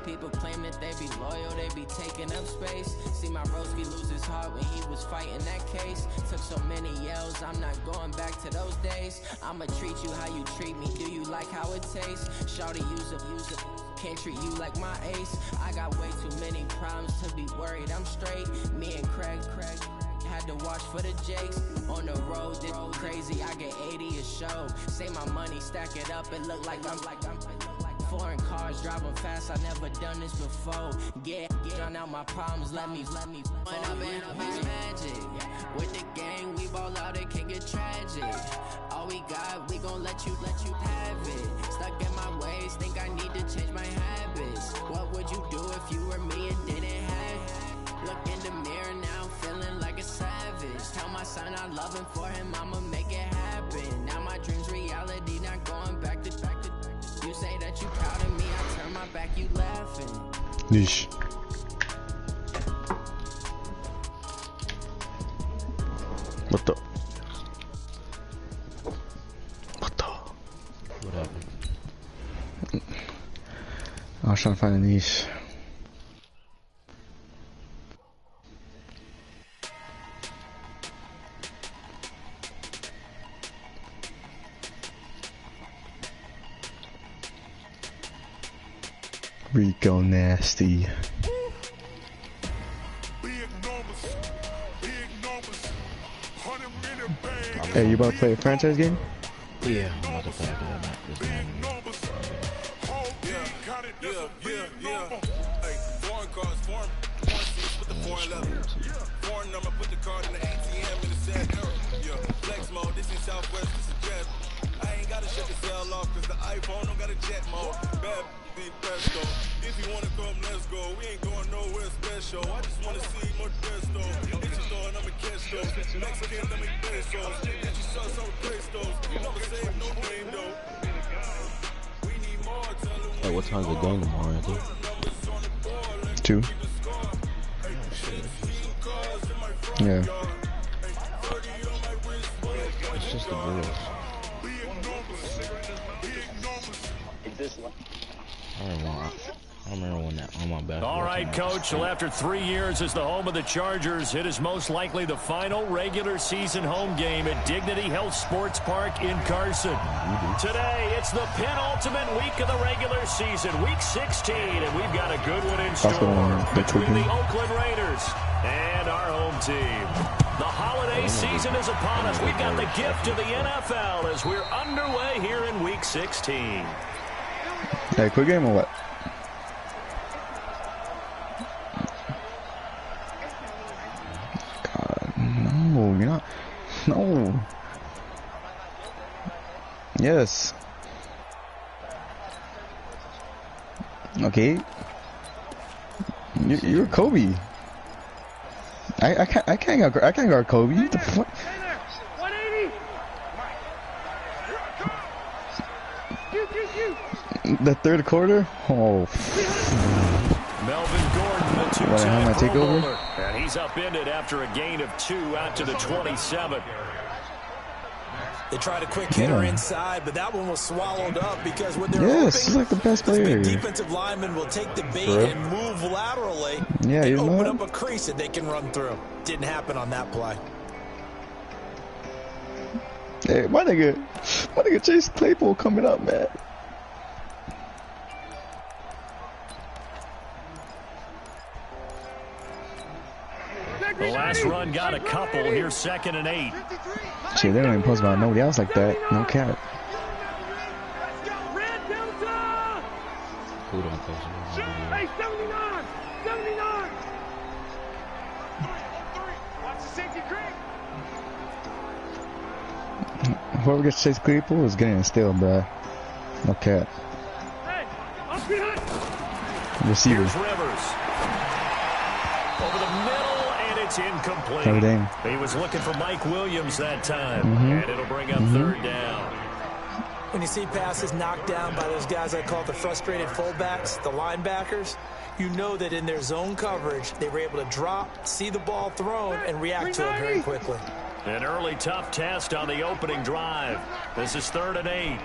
People claim that they be loyal, they be taking up space. See my broski lose his heart when he was fighting that case. Took so many yells, I'm not going back to those days. I'ma treat you how you treat me, do you like how it tastes? Shawty, use it, can't treat you like my ace. I got way too many problems to be worried, I'm straight. Me and Craig had to watch for the Jakes. On the road, this crazy, I get 80 a show. Say my money, stack it up, it look like I'm foreign cars, driving fast, I never done this before. Get drown out my problems, let me When I've been magic. With the gang, we ball out, it can get tragic. All we got, we gon' let you have it. Stuck in my ways, think I need to change my habits. What would you do if you were me and didn't have it? Look in the mirror now, I'm feeling like a savage. Tell my son I love him, for him I'ma make it happen. Now my dream's reality, not going back to. You say that you proud of me, I turn my back, you laughing. Yeesh. What the? What happened? I was trying to find a niche. Rico nasty. Hey, you about to play a franchise game? Yeah, I'm about to play that. Foreign number, put the card in the ATM in the set. Flex mode, this is Southwest, this is jet. I ain't gotta shut the cell off, cause the iPhone don't got a jet mode. Bad be presto. If you wanna come, let's go. We ain't going nowhere special. I just wanna see more presto. Hit your store and I'ma catch those. Mexican, let me pesos. Get you sauce on pesos. Never save no name though. We need more. Hey, what time's the game tomorrow, Anthony? 2. Yeah. It's just the girls. I remember when that on my back. All right, Coach. Well, after 3 years as the home of the Chargers, it is most likely the final regular season home game at Dignity Health Sports Park in Carson. Today, it's the penultimate week of the regular season, week 16, and we've got a good one in store between the Oakland Raiders and our home team. The holiday season is upon us. We've got the gift of the NFL as we're underway here in week 16. Hey, quick game or what? God, no, you're not. No. Yes. Okay. You're Kobe. I can't guard Kobe. What the fuck? The third quarter? Oh. Melvin Gordon, the two-time take over? And he's upended after a gain of 2 out to the 27. They tried a quick hitter inside, but that one was swallowed up because when they're he's like the best player. Defensive lineman will take the bait and move laterally and open up a crease that they can run through. Didn't happen on that play. Hey, my nigga Chase Claypool coming up, man. The last run got a couple. Here's 2nd and 8. Shit, they don't even post about nobody else like that. No cap. Who don't post about nobody else? 79! 79! Watch the safety creep. Whoever gets Chase Claypool is getting a steal, bruh. No cap. Hey, up behind. Receiver. Here's Rivers. Over the middle, and it's incomplete. He was looking for Mike Williams that time, and it'll bring up 3rd down. When you see passes knocked down by those guys I call the frustrated fullbacks, the linebackers, you know that in their zone coverage, they were able to drop, see the ball thrown, and react to it very quickly. An early tough test on the opening drive. This is 3rd and 8.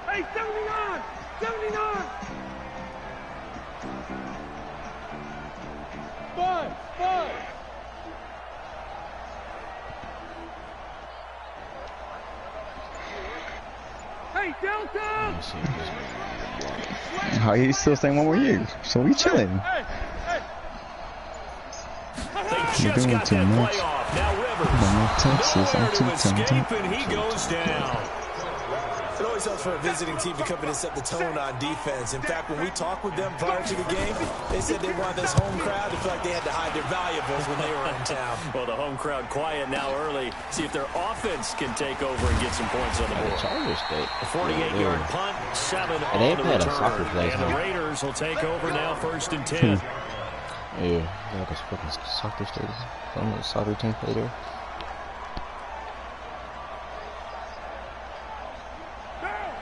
Hey, 79! 79! to see if this is How you still staying 1 more year? So we chilling. They You're just doing got too that much. play off. Now Rivers. I'm in Texas. I'm Nowhere too to escape, tempted. and he goes down. It always helps for a visiting team to come in and set the tone on defense. In fact, when we talked with them prior to the game, they said they wanted this home crowd to feel like they had to hide their valuables when they were in town. Well, the home crowd quiet now early. See if their offense can take over and get some points on the the board. Chargers state. A 48-yard punt, 7 on they've the had a return. soccer place, And the huh? Raiders will take over now, 1st and 10. Yeah, like a fucking soccer stadium. Some of the soccer team play there.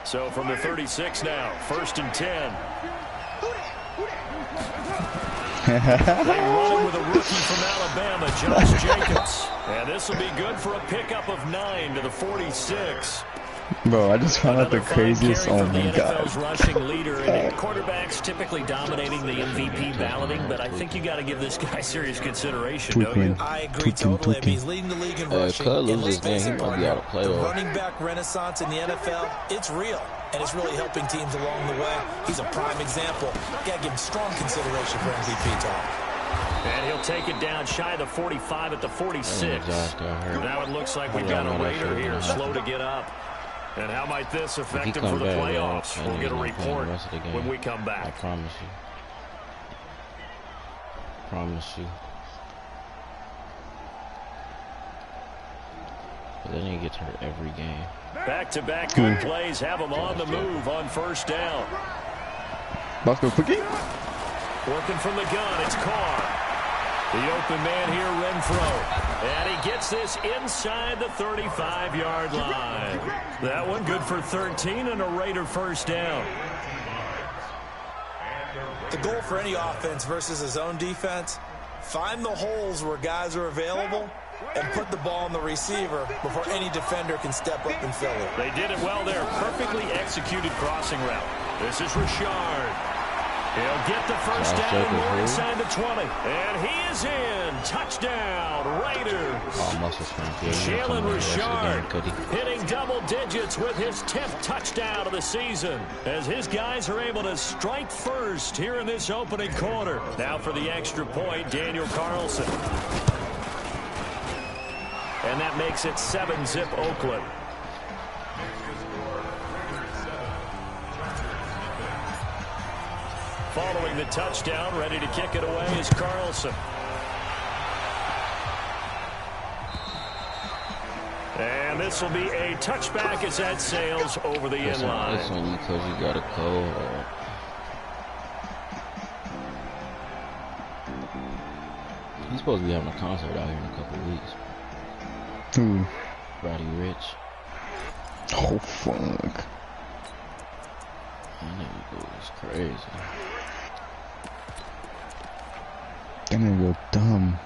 So from the 36 now, 1st and 10. They run it with a rookie from Alabama, Josh Jacobs. And this will be good for a pickup of 9 to the 46. Bro, I just found out the Another fine craziest. carry Oh from the my NFL's god. rushing leader. And quarterbacks typically dominating the MVP balloting, but I think you got to give this guy serious consideration, don't you? I agree totally. I mean, he's leading the league in rushing. Cutler And let's loses game. face He it, might be out of the playoff. running back renaissance in the NFL, it's real. And it's really helping teams along the way. He's a prime example. Got to give him strong consideration for MVP talk. And he'll take it down shy of the 45 at the 46. Now it looks like we've got a Raider here, slow to get up. And how might this affect him for the playoffs? We'll get a report when we come back. I promise you. Promise you. But then he gets hurt every game. Back-to-back good plays have him on the move on 1st down. Let's go quickie. Working from the gun, it's Carr. The open man here, Renfro. And he gets this inside the 35-yard line. That one good for 13 and a Raider 1st down. The goal for any offense versus a zone defense, find the holes where guys are available and put the ball on the receiver before any defender can step up and fill it. They did it well there. Perfectly executed crossing route. This is Richard. He'll get the 1st down and more inside the 20. And he is in. Touchdown, Raiders. Oh, muscle strength. Yeah, Jalen Richard Richard hitting double digits with his 10th touchdown of the season as his guys are able to strike first here in this opening quarter. Now for the extra point, Daniel Carlson. And that makes it 7-zip Oakland. Following the touchdown, ready to kick it away is Carlson. And this will be a touchback as that sails over the end line. That's on you because you got a cold. He's supposed to be having a concert out here in a couple of weeks. Ooh. Roddy Rich. Oh fuck. That nigga goes crazy. That nigga go dumb.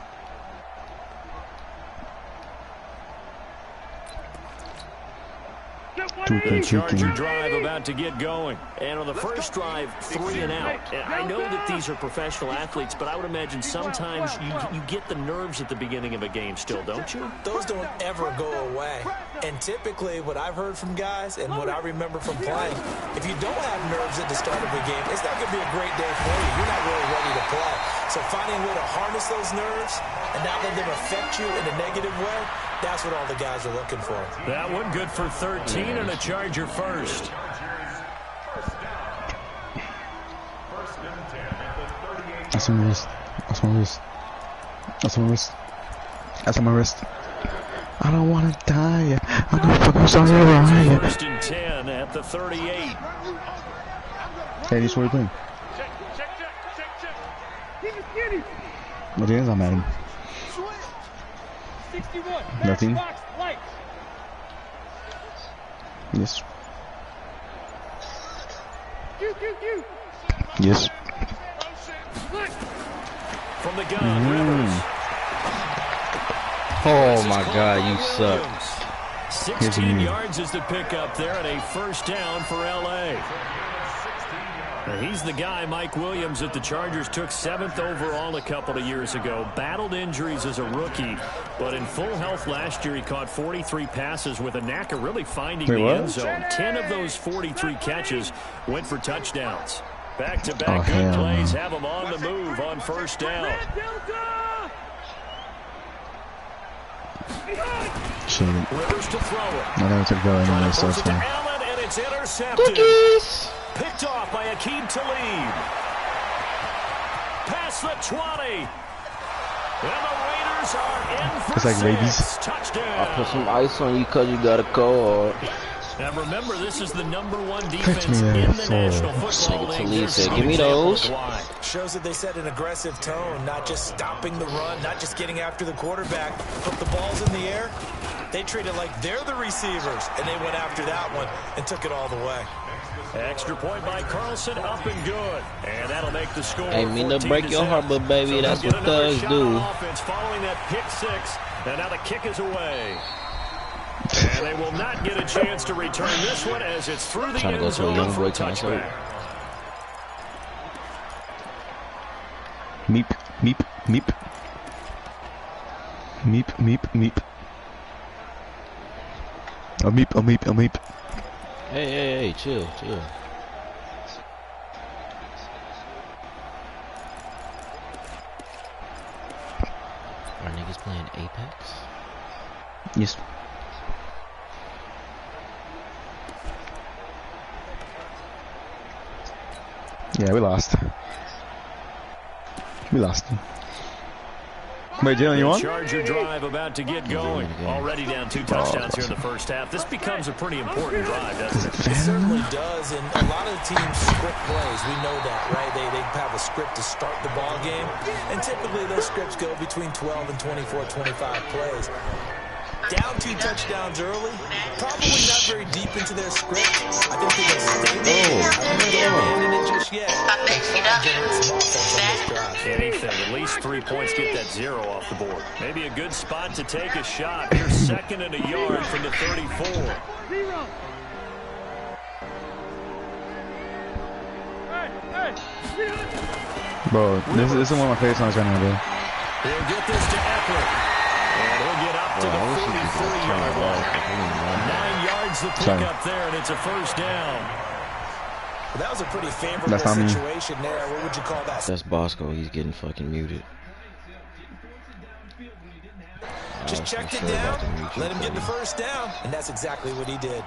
The Charger drive about to get going. And on the first drive, 3 and out. And I know that these are professional athletes, but I would imagine sometimes you get the nerves at the beginning of a game still, don't you? Those don't ever go away. And typically what I've heard from guys and what I remember from playing, if you don't have nerves at the start of a game, it's not going to be a great day for you. You're not really ready to play. So finding a way to harness those nerves and not let them affect you in a negative way, that's what all the guys are looking for. That one good for 13 and a Charger first. That's on my wrist. That's on my wrist. That's on my wrist. That's on my wrist. I don't want to die. I don't fucking sorry. 1st and 10 at the 38. Hey, this is what you're doing. What is I'm at him? 61. Nothing. Box, light. Yes. Q. Yes. From the gun, Rivers. Oh my God, you suck. 16 yards is the pickup there and a 1st down for L.A. He's the guy, Mike Williams, that the Chargers took 7th overall a couple of years ago. Battled injuries as a rookie, but in full health last year, he caught 43 passes with a knack of really finding the end zone. 10 of those 43 catches went for touchdowns. Back-to-back good plays have him on the move on first down. Shit. Rivers to throw it. I never took that anyway, so it's fine. Allen, and it's intercepted. Picked off by Akeem Talib. Past the 20. And the Raiders are in for it's like 6. rabies. Touchdown. I'll put some ice on you because you got a cold. Now remember, this is the #1 defense in the National Football League. Said, give me those. Shows that they set an aggressive tone, not just stopping the run, not just getting after the quarterback. Put the balls in the air. They treat it like they're the receivers, and they went after that one and took it all the way. Extra point by Carlson, up and good. And that'll make the score. Ain't mean to break your heart, but baby, that's what thugs do. Offense following that pick 6, and now the kick is away. And they will not get a chance to return this one as it's through the end zone for a touchback. Meep, meep, meep. Meep, meep, meep. A meep, a meep, a meep. Hey, chill. Are niggas playing Apex? Yes. Yeah, we lost. Wait, Jalen, you on? Charger drive about to get going. Already down 2 touchdowns here in the first half. This becomes a pretty important drive, doesn't it? It certainly does, and a lot of teams script plays. We know that, right? They have a script to start the ball game, and typically those scripts go between 12 and 24, 25 plays. Down 2 touchdowns early, probably not very deep into their script. I think they're going to stay there. I don't think they're abandoning it just yet. Anything, at least 3 points, get that 0 off the board. Maybe a good spot to take a shot. Here's 2nd and a yard from the 34. Bro, this is one of my favorite songs right now, bro. He'll get this to Eckler. And he'll get up to the 43-yard line. 9 yards to pick up there, and it's a first down. Well, that was a pretty favorable situation there. What would you call that? That's Bosco. He's getting fucking muted. Just checked it down, let him get the first down, and that's exactly what he did.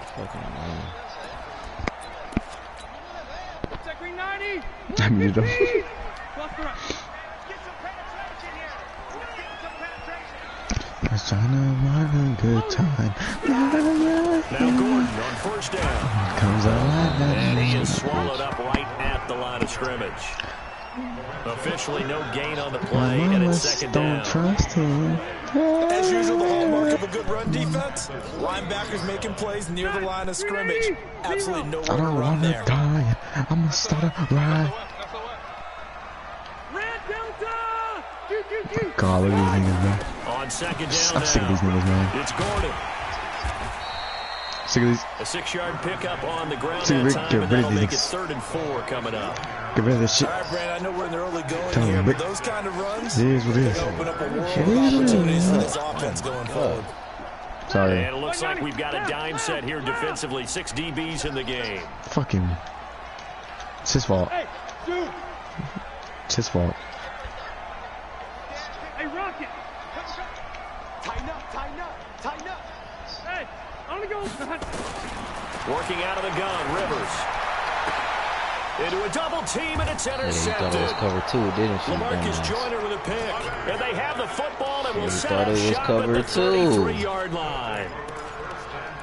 I muted him. I was trying to have a good time. Now Gordon on first down. Comes and he is swallowed up right at the line of scrimmage. Officially no gain on the play, and it's 2nd down. Don't trust him. As usual, the hallmark of a good run defense. Linebackers making plays near the line of scrimmage. Absolutely nowhere to run there. I don't wanna die. I'm gonna start a ride. God, look at these niggas, man. On 2nd down I'm sick of these niggas, man. It's Gordon. Sick of these. A 6-yard pickup on the ground Get that time, rid and that'll of make it these. 3rd and 4 coming up. Get rid of this shit. All right, Brad, I know we're in the early going Tell here, him, but those kind of runs it is what it is. open up a world of opportunities for this offense going forward. Sorry. And it looks like we've got a dime set here defensively. 6 DBs in the game. Fucking. It's his fault. It's his fault. Hey, Rocket! Tighten up, tighten up, tighten up! Hey, on the go! Working out of the gun, Rivers. Into a double team, and it's intercepted. He thought it was cover 2, didn't she? LaMarcus Joyner with a pick. And they have the football, and will set thought up it was shop cover at the 2. 33-yard line.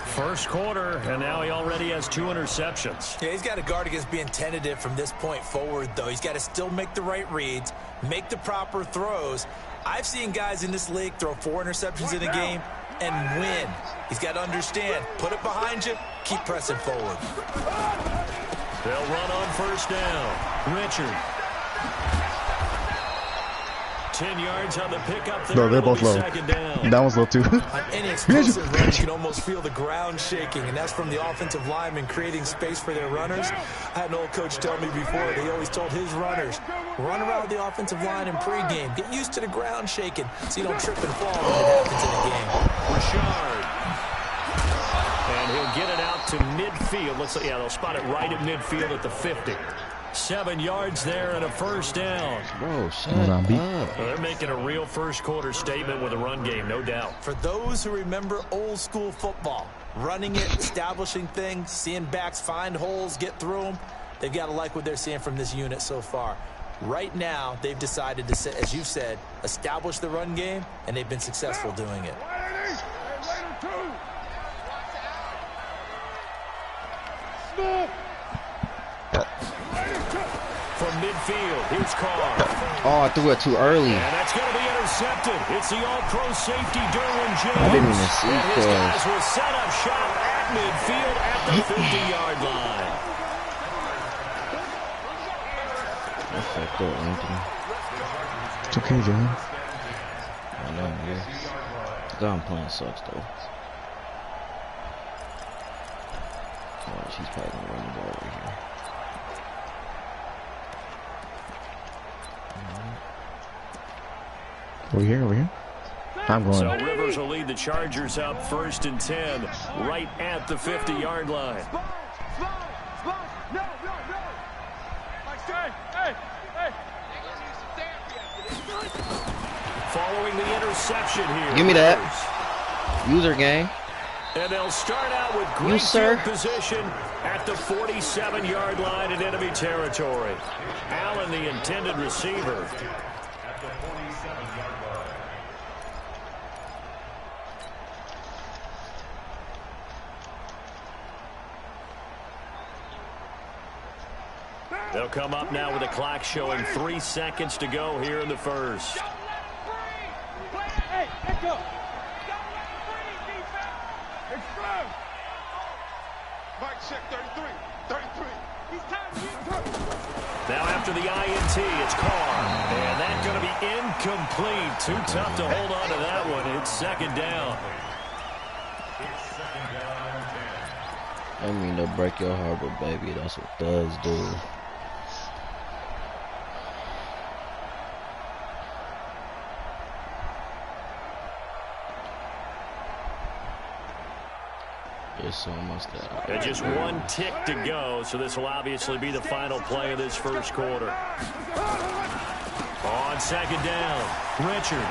First quarter, and now he already has 2 interceptions. Yeah, he's got to guard against being tentative from this point forward, though. He's got to still make the right reads, make the proper throws. I've seen guys in this league throw 4 interceptions in a game and win. He's got to understand, put it behind you, keep pressing forward. They'll run on first down. Richard. 10 yards on the pickup there. No, they're both low. That one's low too. On any explosive run, you can almost feel the ground shaking, and that's from the offensive linemen creating space for their runners. I had an old coach tell me before, they always told his runners, run around the offensive line in pregame. Get used to the ground shaking so you don't trip and fall when it happens in the game. Richard. And he'll get it out to midfield. Looks like, yeah, they'll spot it right at midfield at the 50. 7 yards there and a first down. Bro, shut up. They're making a real first-quarter statement with a run game, no doubt. For those who remember old-school football, running it, establishing things, seeing backs find holes, get through them, they've got to like what they're seeing from this unit so far. Right now, they've decided to, as you've said, establish the run game, and they've been successful doing it. From midfield, here's Carr. Oh, I threw it too early. And that's going to be intercepted. It's the all-pro safety, Derwin James. I didn't even see and his that. guys will set up shop at midfield at the 50-yard line. That's fucked up, Anthony. It's okay, John. I know, yeah. God, I'm playing sucks, though. She's probably going to run the ball right here. Over here. I'm going. So Rivers will lead the Chargers up 1st and 10 right at the 50-yard line. Following the interception here. Give me that. User game. And they'll start out with great field position at the 47-yard line in enemy territory. Allen, the intended receiver. They'll come up now with a clock showing 3 seconds to go here in the first. Hey, let's go. Mike, check 33. Now after the INT, it's Carr. And that's going to be incomplete. Too tough to hold on to that one. It's 2nd down. I mean to break your heart, but baby, that's what thugs do. And just 1 tick to go, so this will obviously be the final play of this first quarter. On 2nd down, Richard.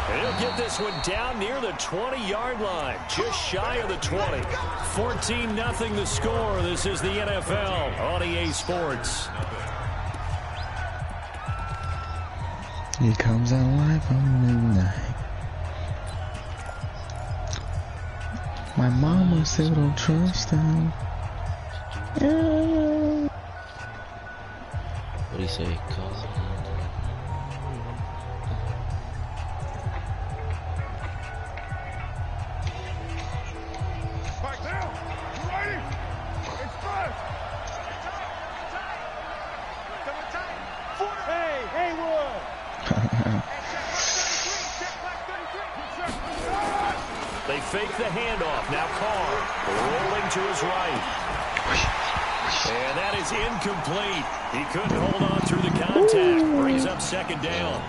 And he'll get this one down near the 20-yard line, just shy of the 20. 14-0 the score. This is the NFL on EA Sports. He comes out live on midnight. My mama said don't trust him. Yeah. What'd he say? They fake the handoff. Now Carr rolling to his right. And that is incomplete. He couldn't hold on through the contact. Brings up 2nd down.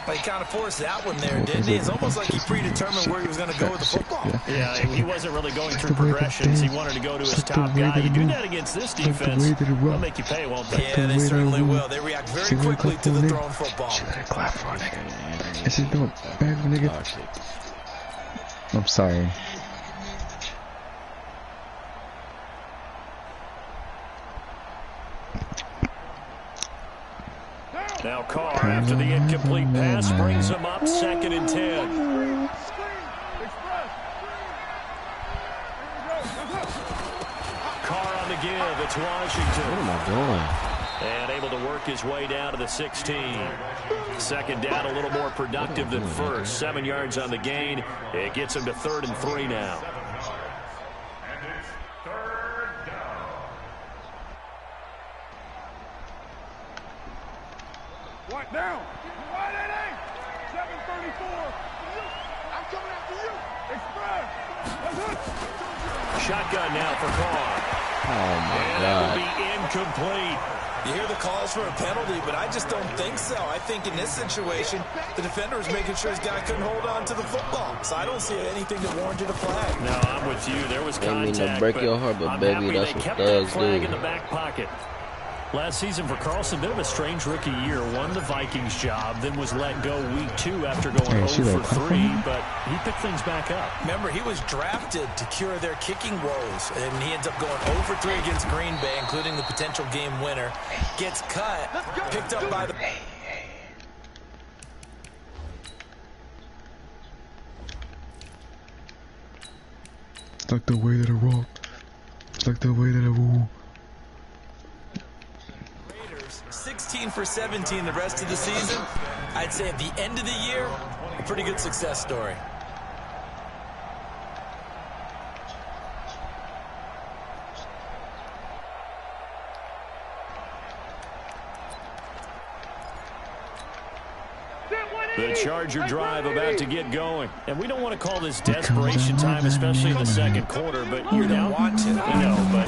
But he kind of forced that one there, didn't he? It's almost like he predetermined where he was going to go with the football. Yeah, he wasn't really going through progressions. He wanted to go to his top guy. You do that against this defense, they'll make you pay, won't they? Yeah, they certainly will. They react very quickly to the thrown football. She let it clap for a nigga. This is doing bad for a nigga. I'm sorry. Now Carr, after the incomplete pass, brings him up 2nd and 10. Carr on the give. It's Washington. What am I doing? And able to work his way down to the 16. 2nd down, a little more productive than first. 7 yards on the gain. It gets him to 3rd and 3 now. What now? Why that ain't? 734. I'm coming after you. Express. Shotgun now for Carr. Oh my And that will be incomplete. You hear the calls for a penalty, but I just don't think so. I think in this situation, the defender was making sure his guy couldn't hold on to the football. So I don't see anything that warranted a flag. No, I'm with you. There was I mean contact, to break your heart, but baby, that's what thugs do. In the back pocket. Last season for Carlson, bit of a strange rookie year. Won the Vikings job, then was let go week 2 after going 0 for 3, but he picked things back up. Remember, he was drafted to cure their kicking woes, and he ends up going 0 for 3 against Green Bay, including the potential game winner. Gets cut, picked up by the... It's like the way that I walk. It's like the way that I walk. 16 for 17 the rest of the season. I'd say at the end of the year, a pretty good success story. The Charger drive about to get going. And we don't want to call this desperation time, especially in the second quarter, but you're down. No, but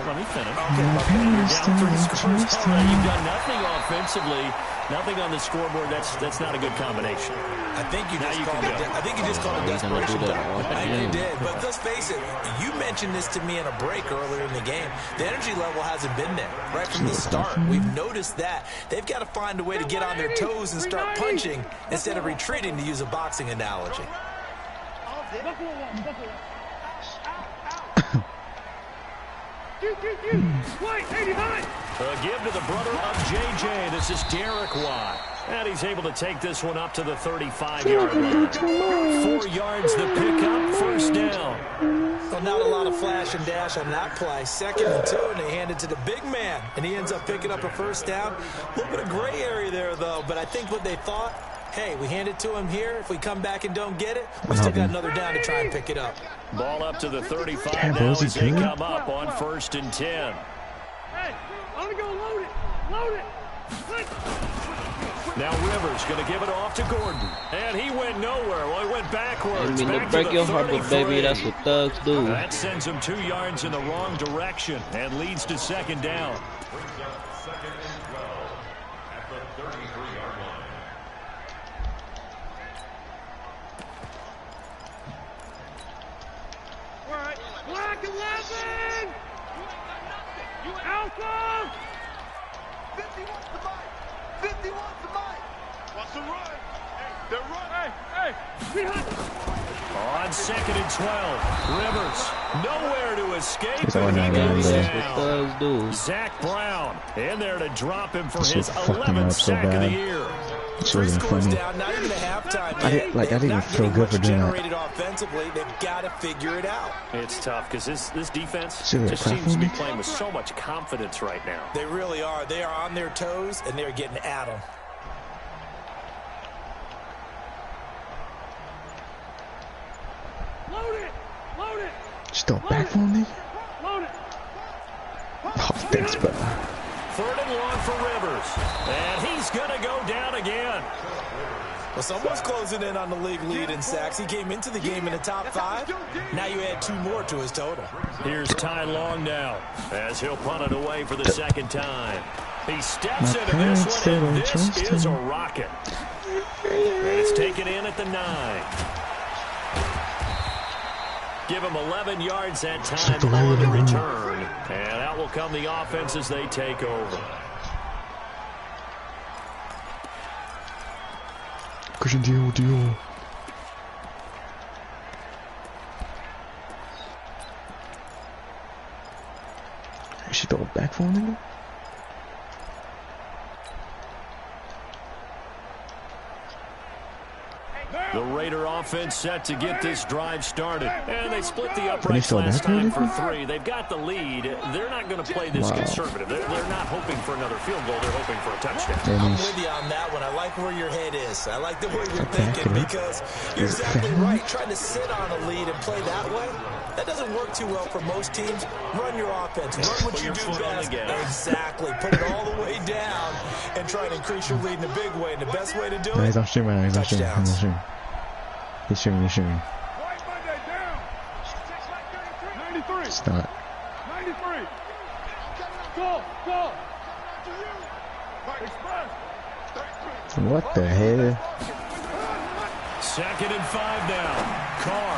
let me finish. Okay. You're down 3 scores. All right, you've done nothing offensively, nothing on the scoreboard. That's not a good combination. I think you just called it desperation time. I think you did. But let's face it, you mentioned this to me in a break earlier in the game. The energy level hasn't been there right from the start. We've noticed that. They've got to find a way to get on their toes and start punching instead of retreating, to use a boxing analogy. A give to the brother of JJ. This is Derek Watt. And he's able to take this one up to the 35-yard line. 4 yards the pickup, first down. Well, not a lot of flash and dash on that play. 2nd and 2, and they hand it to the big man. And he ends up picking up a first down. A little bit of gray area there, though. But I think what they thought, hey, we hand it to him here. If we come back and don't get it, we still got another down to try and pick it up. Ball up to the 35 now as they come up on 1st and 10. Hey, I'm going to go load it. Load it. Now Rivers going to give it off to Gordon. And he went nowhere. Well, he went backwards. I mean to break your heart, but baby, that's what thugs do. That sends him 2 yards in the wrong direction and leads to 2nd down. Black 11! Alpha! 50 wants the mic! 50 wants the mic! Wants to run! Hey, they're running! Hey! On 2nd and 12, Rivers nowhere to escape. It's all And he right, goes man. That's what thugs do. Zach Brown in there to drop him for This his shit fucking 11th up so sack of the bad. year. It's really funny. Down, not even a halftime. I didn't even feel good for doing that. Generated offensively, they've got to figure it out. It's tough because this defense See that just crap seems to on be me? playing with so much confidence right now. They really are. They are on their toes, and they're getting at them. Load it! Load it! Just throw it back for me? Load it! Oh, thanks, brother. 3rd and long for Rivers. And he's going to go down again. Well, someone's closing in on the league lead in sacks. He came into the game in the top 5. Now you add 2 more to his total. Here's Ty Long now as he'll punt it away for the 2nd time. He steps into this one, and this is a rocket. And it's taken in at the 9. Give him 11 yards that time on the return. And out will come the offense as they take over. Christian deal. She throw it back for him, nigga? The Raider offense set to get this drive started. And they split the uprights last time for 3. They've got the lead. They're not going to play this conservative. They're not hoping for another field goal. They're hoping for a touchdown. I'm with you on that one. I like where your head is. I like the way you're thinking because you're exactly right. Trying to sit on a lead and play that way, That doesn't work too well for most teams. Run your offense. Run what you do best. Exactly. Put it all the way down and try to increase your lead in a big way. And the best way to do it, He's on stream right now. He's on stream. He's streaming. White Monday down. 93. It's not. 93. Go. Express. What the hell? 2nd and 5 now. Carr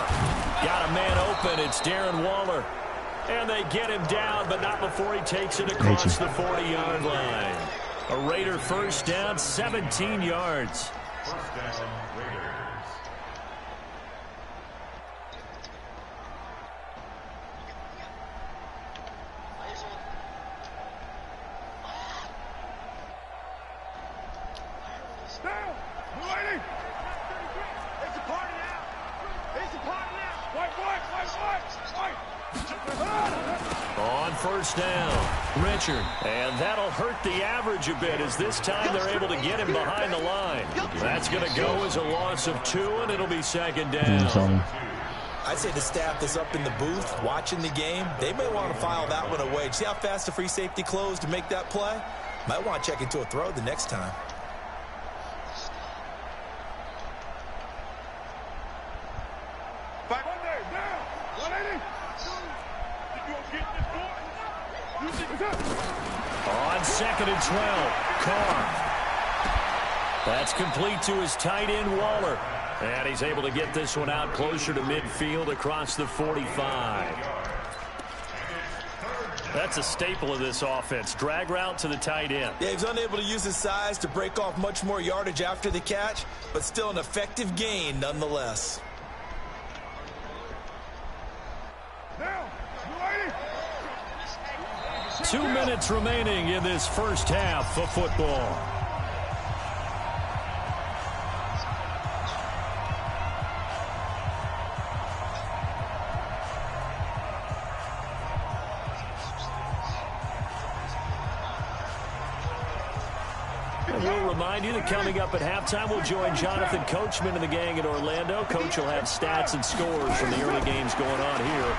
got a man open. It's Darren Waller. And they get him down, but not before he takes it across the 40-yard line. A Raider first down, 17 yards. First down, Raiders. On first down, Richard. And that'll hurt the average a bit as this time they're able to get him behind the line. That's going to go as a loss of 2, and it'll be 2nd down. I'd say the staff that's up in the booth watching the game, they may want to file that one away. See how fast the free safety closed to make that play? Might want to check into a throw the next time. On 2nd and 12, Carr. That's complete to his tight end, Waller. And he's able to get this one out closer to midfield across the 45. That's a staple of this offense. Drag route to the tight end. Yeah, he's unable to use his size to break off much more yardage after the catch, but still an effective gain nonetheless. Now, 2 minutes remaining in this first half of football. We'll remind you that coming up at halftime, we'll join Jonathan Coachman and the gang in Orlando. Coach will have stats and scores from the early games going on here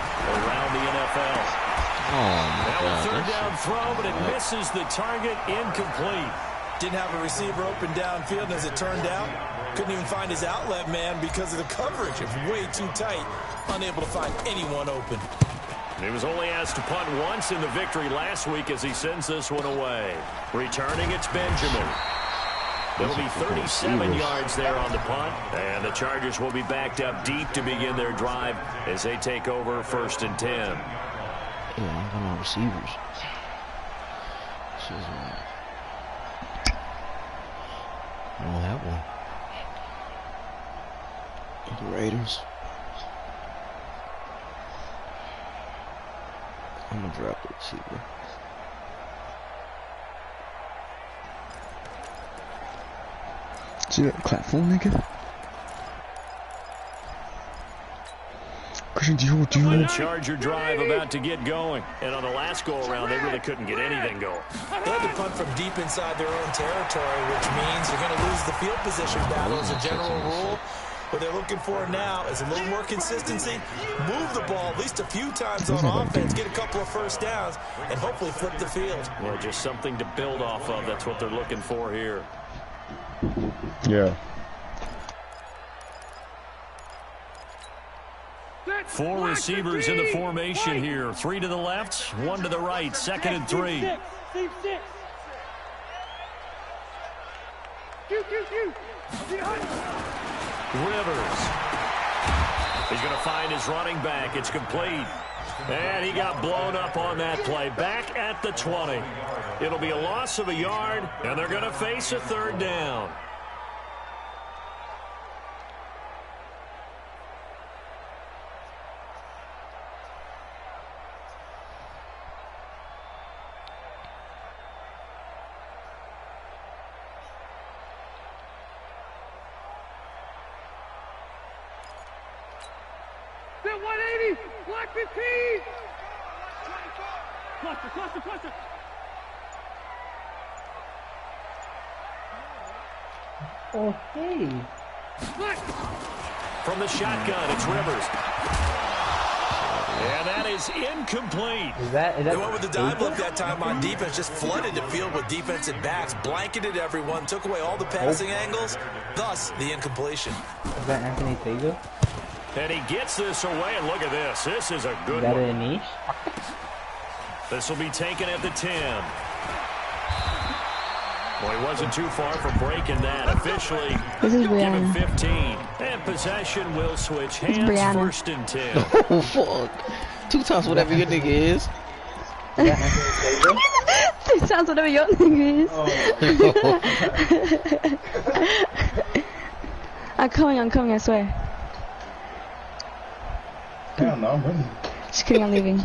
around the NFL. Now a third down throw, but it misses the target, incomplete. Didn't have a receiver open downfield, and as it turned out, couldn't even find his outlet man because of the coverage. It was way too tight, unable to find anyone open. He was only asked to punt once in the victory last week as he sends this one away. Returning, it's Benjamin. It'll be 37 yards there on the punt, and the Chargers will be backed up deep to begin their drive as they take over 1st and 10. Yeah, I got no receivers. I don't have one. The Raiders. I'm gonna drop the receiver. See that platform, nigga? Christian, do you The Charger drive about to get going. And on the last go-around, they really couldn't get anything going. They had to punt from deep inside their own territory, which means they're going to lose the field position battle as a general rule. What they're looking for now is a little more consistency, move the ball at least a few times on offense, get a couple of first downs, and hopefully flip the field. Well, just something to build off of. That's what they're looking for here. Yeah. 4 receivers in the formation here. 3 to the left, 1 to the right. 2nd and 3. Rivers. He's going to find his running back. It's complete. And he got blown up on that play. Back at the 20. It'll be a loss of a yard, and they're going to face a 3rd down. Set 180, block 15. Cluster. Oh, hey. From the shotgun, it's Rivers. And that is incomplete. Is that They went with the dive look that time on defense, just flooded the field with defensive backs, blanketed everyone, took away all the passing angles, thus the incompletion. Is that Anthony Tego? And he gets this away, and look at this. This is a good Is that one. a niche? This will be taken at the 10. Well, he wasn't too far from breaking that. Officially, This is give him Brianna. 15. And possession will switch hands. Brianna. First and 10. Oh, fuck. 2 times whatever your nigga is. Is that Anthony Tego? It sounds whatever your nigga is. I'm coming, I swear. Hell no, I'm running. Just kidding, I'm leaving.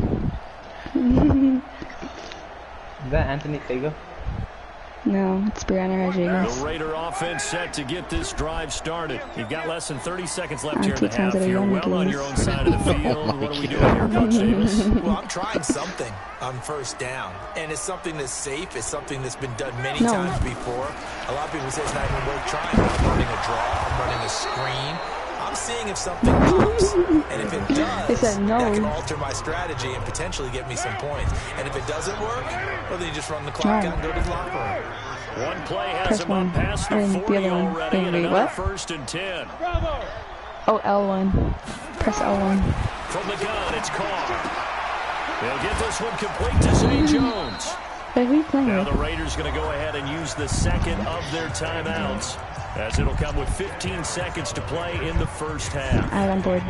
Is that Anthony Tego? No, it's Brianna Rodriguez. The Raider offense set to get this drive started. You've got less than 30 seconds left I'm here in 2 the times half. that You're young well on dude. your own side of the field. What are we doing here, Coach Davis? Well, I'm trying something on first down, and it's something that's safe. It's something that's been done many No. times before. A lot of people say it's not even worth trying. I'm running a draw. I'm running a screen. I'm seeing if something pops, and if it does, They said no. that can alter my strategy and potentially get me some points. And if it doesn't work, well, then you just run the clock No. out and go to the locker room. One play has Press him one. up past the And the 40 other one. already, Wait, and wait, another what? first and 10. Oh, L1. Press L1. From the gun, it's Carr. They'll get this one complete to St. Jones. Wait, who are you playing Now with? the Raiders going to go ahead and use the second of their timeouts, as it'll come with 15 seconds to play in the first half. Alright, I'm bored.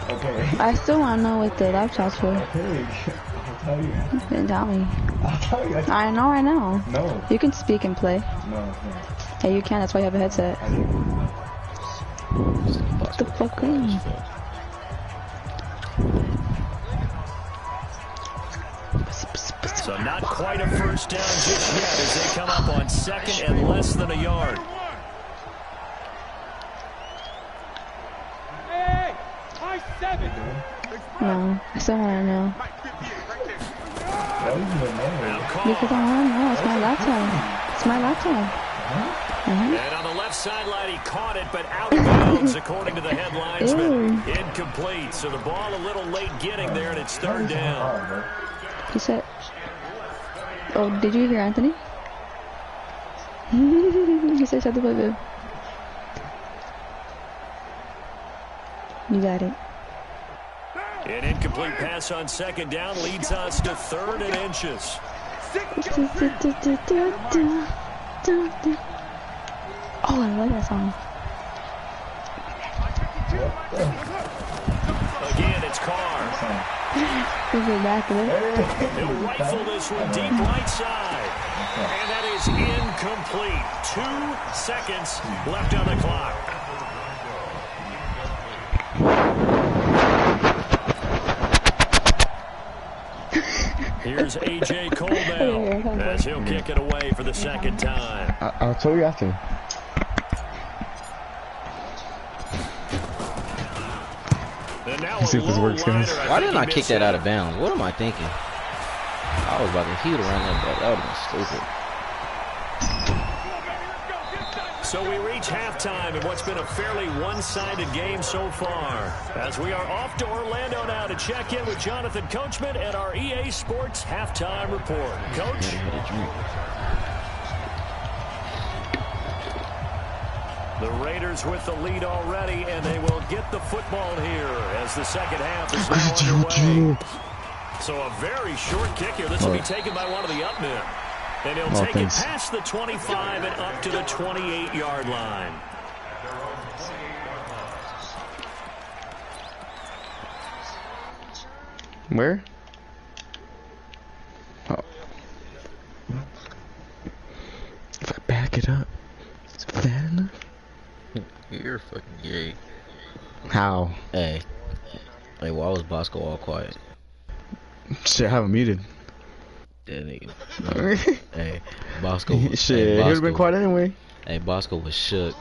Okay. I still want to know what the laptop's for. Okay. I'll tell you. You didn't tell me. I'll tell you. I know. No. You can speak and play. No. Yeah, you can. That's why you have a headset. What the fuck? So not quite a first down just yet as they come up on second and less than a yard. Hey, high 7. No, I still want to know. Why you even know? Now Because I Carr. want to know. It's my laptop. It's my laptop. And on the left sideline, he caught it, but out of bounds, according to the head linesman. Incomplete. So the ball a little late getting there, and it's third down. He said, oh, did you hear Anthony? He said, shut the fuck up. You got it. An incomplete pass on second down leads us to third and inches. Oh, I love that song. Again, it's Carr. Is it back there? He'll rifle this one deep right side. And that is incomplete. 2 seconds left on the clock. Here's A.J. Colbell as he'll kick it away for the second time. I'll tell you after. And now Let's see if this works, guys. Why didn't I kick that out of bounds? What am I thinking? I was about to hit around that ball. That would have been stupid. So we reach halftime in what's been a fairly one-sided game so far. As we are off to Orlando now to check in with Jonathan Coachman and our EA Sports Halftime Report. Coach? The Raiders with the lead already, and they will get the football here as the second half is now underway. So a very short kick here. This will be taken by one of the up men. And he'll take it past the 25 and up to the 28-yard line. Where? Oh. If I back it up, is it fat enough? You're fucking gay. How? Hey, why was Bosco all quiet? Shit, I have him muted. That nigga. No. Hey, Bosco. Shit, hey, he would have been quiet anyway. Hey, Bosco was shook.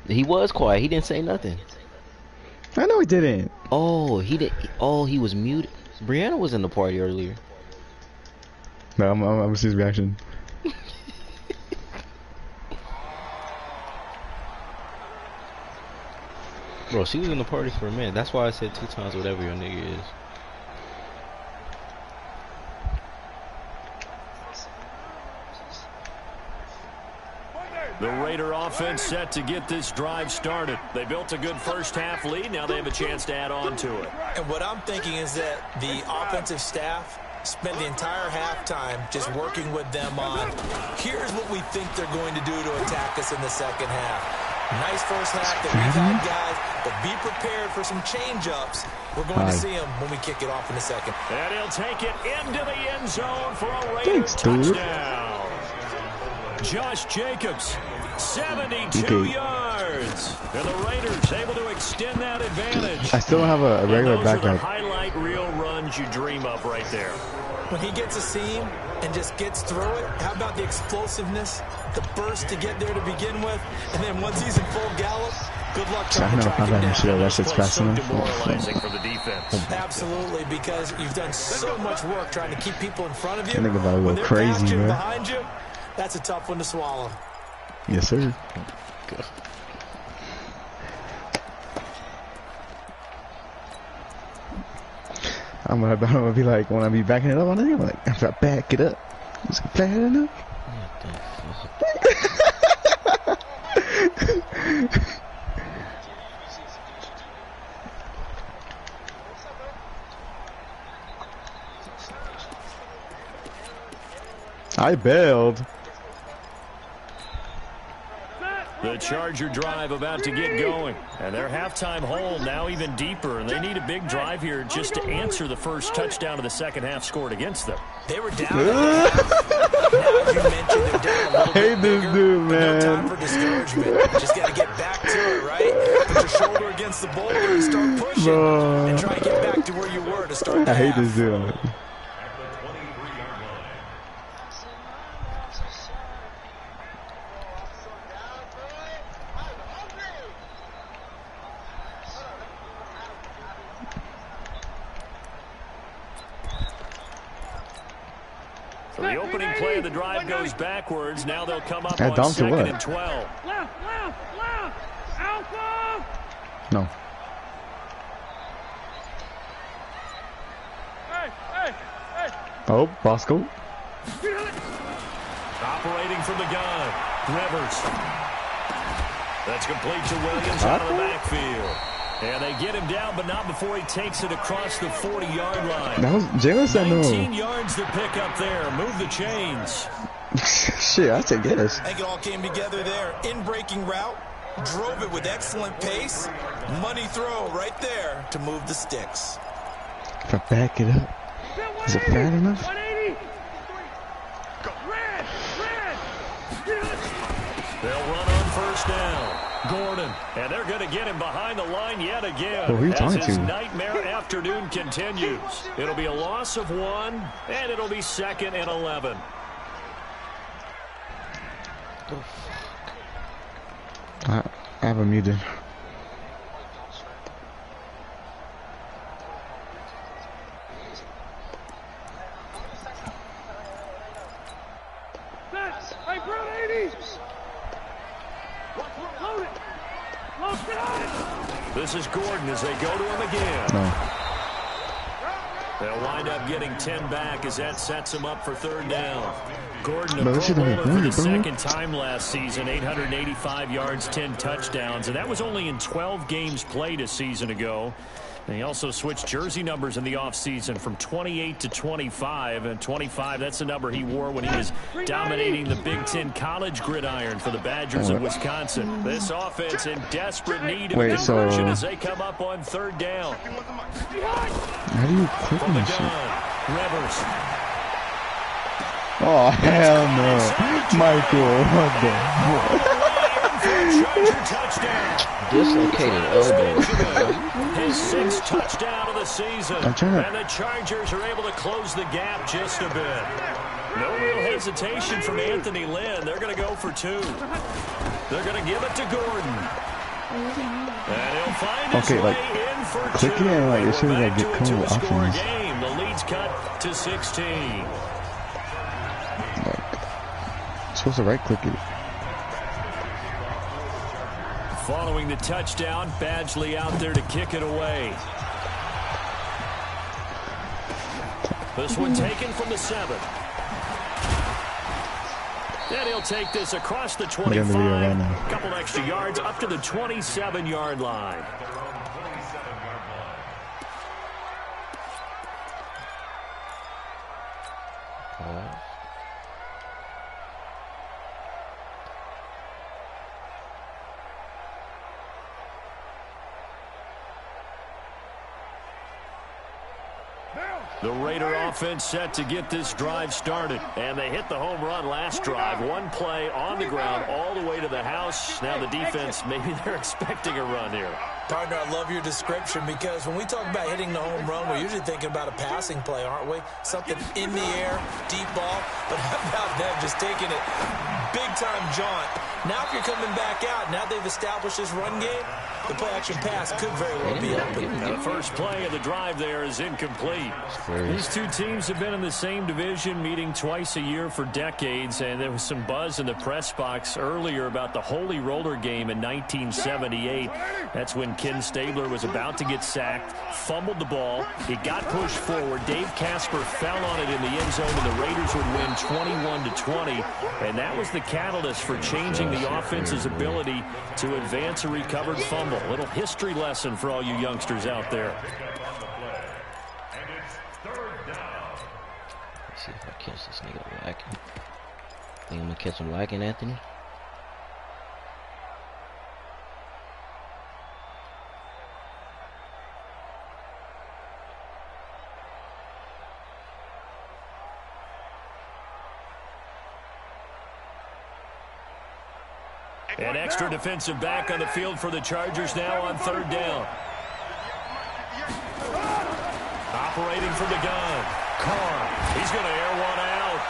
He was quiet. He didn't say nothing. I know he didn't. Oh, he did. Oh, he was muted. Brianna was in the party earlier. No, I'm gonna see his reaction. Bro, she was in the party for a minute. That's why I said 2 times whatever your nigga is. The Raider offense set to get this drive started. They built a good first half lead. Now they have a chance to add on to it. And what I'm thinking is that the offensive staff spent the entire halftime just working with them on, here's what we think they're going to do to attack us in the second half. Nice first half that we've had, guys, but be prepared for some change-ups. We're going to see them when we kick it off in a second. And he'll take it into the end zone for a Raider touchdown. Josh Jacobs, 72 yards. And the Raiders able to extend that advantage. I still don't have a regular those backpack. are the highlight reel runs you dream of right there. When he gets a seam and just gets through it, how about the explosiveness, the burst to get there to begin with, and then once he's in full gallop, good luck trying to track him down. That shit's fast enough. Demoralizing for the defense. Absolutely, because you've done so much work trying to keep people in front of you. I think about it When go they're crazy, bro. behind you, that's a tough one to swallow. Yes, sir. I'm gonna be like, when I be backing it up on it, I'm like, after I back it up, it's fast enough. I bailed. The Charger drive about to get going. And their halftime hole now even deeper. And they need a big drive here just to answer the first touchdown of the second half scored against them. They were down. Now you mentioned they're down a little bit bigger, dude, man. No time for discouragement. Just got to get back to it, right? Put your shoulder against the boulder and start pushing. And try and get back to where you were to start the I hate half. this dude. So the opening play of the drive goes backwards. Now they'll come up Hey, on Dom, to second what? and 12. Left, Alpha! No. Hey! Oh, Bosco. Operating from the gun. Rivers. That's complete to Williams out of the backfield. And they get him down, but not before he takes it across the 40-yard line. That was Jalen said no. 19 yards to pick up there. Move the chains. Shit, I said yes. I think it all came together there. In-breaking route. Drove it with excellent pace. Money throw right there to move the sticks. If I back it up, is it fat enough? 180! Red! They'll run on first down. Gordon, and they're going to get him behind the line yet again. Who are you as talking his to? nightmare afternoon continues. It'll be a loss of 1, and it'll be 2nd and 11. I have a muted. Hey, bro, 80! Load it! Load it! This is Gordon as they go to him again. No. They'll wind up getting 10 back as that sets him up for 3rd down. Gordon, a Bro, Pro this shit Bowler don't for get the good, bro. second time last season, 885 yards, 10 touchdowns, and that was only in 12 games played a season ago. And he also switched jersey numbers in the offseason from 28 to 25. And 25, that's the number he wore when he was dominating the Big Ten college gridiron for the Badgers of Wisconsin. This offense in desperate need of conversion as they come up on 3rd down. How do you click From on the this shit? gun, Rivers. Oh, hell no. Michael, what the Dislocated elbow. His 6th touchdown of the season. trying. And the Chargers are able to close the gap just a bit. No real hesitation from Anthony Lynn. They're going to go for 2. They're going to give it to Gordon. And he'll find his way in for 2. clicking it, like, it should We're like back get to a cool two-score options. game. The lead's cut to 16. Supposed to right click it. Following the touchdown, Badgley out there to kick it away. This one taken from the 7. And he'll take this across the 25. A couple extra yards up to the 27-yard line. The Raider offense set to get this drive started. And they hit the home run last drive. One play on the ground all the way to the house. Now the defense, maybe they're expecting a run here. Partner, I love your description because when we talk about hitting the home run, we're usually thinking about a passing play, aren't we? Something in the air, deep ball. But how about them just taking it big-time jaunt? Now if you're coming back out, now they've established this run game, the play-action pass could very well be open. The first play of the drive there is incomplete. These two teams have been in the same division, meeting twice a year for decades, and there was some buzz in the press box earlier about the Holy Roller game in 1978. That's when Ken Stabler was about to get sacked, fumbled the ball, it got pushed forward. Dave Casper fell on it in the end zone, and the Raiders would win 21-20, and that was the catalyst for changing the offense's ability to advance a recovered fumble. A little history lesson for all you youngsters out there. Let's see if I catch this nigga lacking. Think I'm gonna catch him lacking, Anthony? An extra defensive back on the field for the Chargers now on 3rd down. Operating from the gun. Carr. He's going to air one out.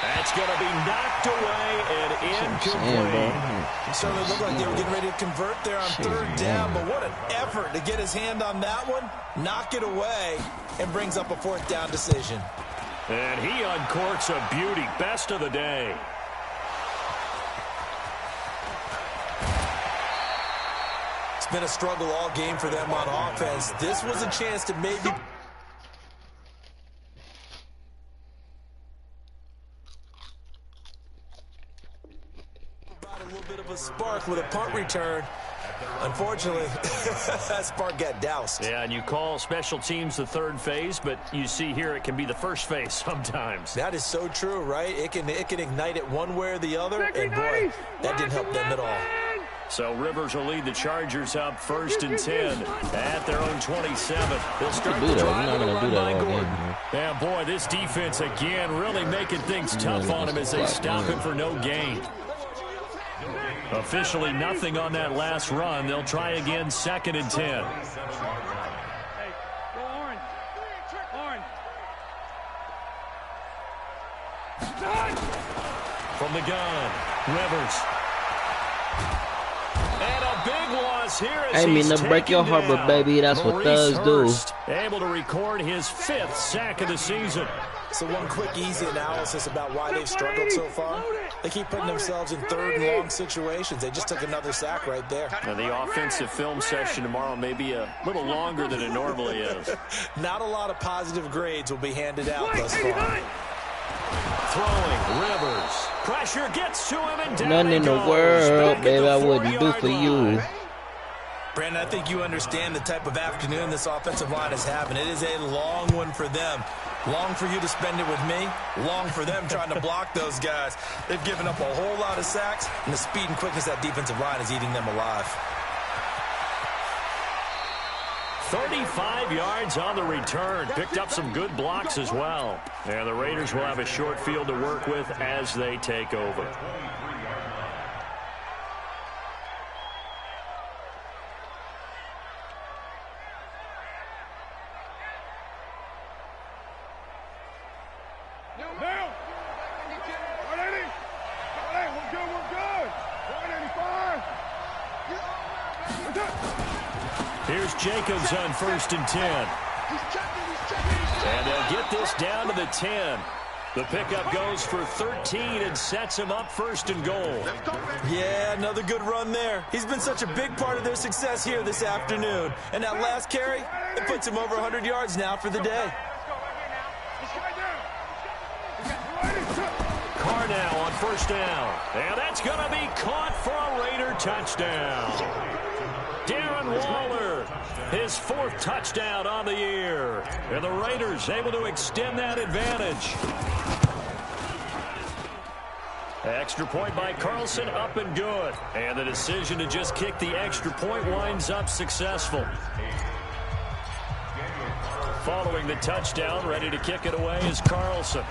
That's going to be knocked away and incomplete. So it looked like they were getting ready to convert there on 3rd down, but what an effort to get his hand on that one, knock it away, and brings up a 4th down decision. And he uncorks a beauty. Best of the day. It's been a struggle all game for them on offense. This was a chance to maybe... brought a little bit of a spark with a punt return. Unfortunately, that spark got doused. Yeah, and you call special teams the 3rd phase, but you see here it can be the 1st phase sometimes. That is so true, right? It can ignite it one way or the other, and boy, that didn't help them at all. So Rivers will lead the Chargers up 1st and 10 at their own 27. They'll start the drive with a run by Gordon. Yeah, boy, this defense again really making things tough on him as they stop him for no gain. Officially nothing on that last run. They'll try again 2nd and 10. From the gun, Rivers. And a big loss here as I mean to break your heart, but baby, that's what thugs do. Able to record his 5th sack of the season. So one quick, easy analysis about why they've struggled so far. They keep putting themselves in 3rd and long situations. They just took another sack right there. Now the offensive film session tomorrow may be a little longer than it normally is. Not a lot of positive grades will be handed out thus far. Throwing, Rivers. Pressure gets to him and down. Nothing in the world, baby, I wouldn't do for you. Brandon, I think you understand the type of afternoon this offensive line is having. It is a long one for them. Long for you to spend it with me. Long for them trying to block those guys. They've given up a whole lot of sacks, and the speed and quickness of that defensive line is eating them alive. 35 yards on the return. Picked up some good blocks as well. And the Raiders will have a short field to work with as they take over. Here's Jacobs on 1st and 10. And they'll get this down to the 10. The pickup goes for 13 and sets him up first and goal. Yeah, another good run there. He's been such a big part of their success here this afternoon. And that last carry, it puts him over 100 yards now for the day. Carr now on first down. And that's going to be caught for a Raider touchdown. Darren Waller, his 4th touchdown on the year. And the Raiders able to extend that advantage. Extra point by Carlson, up and good. And the decision to just kick the extra point winds up successful. Following the touchdown, ready to kick it away is Carlson.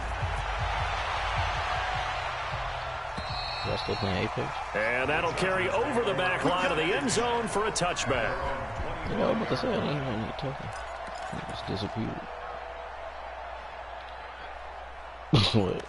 Still playing Apex. And that'll carry over the back line of the end zone for a touchback. You know, I'm about to say, I didn't even need talking. He just disappeared. What?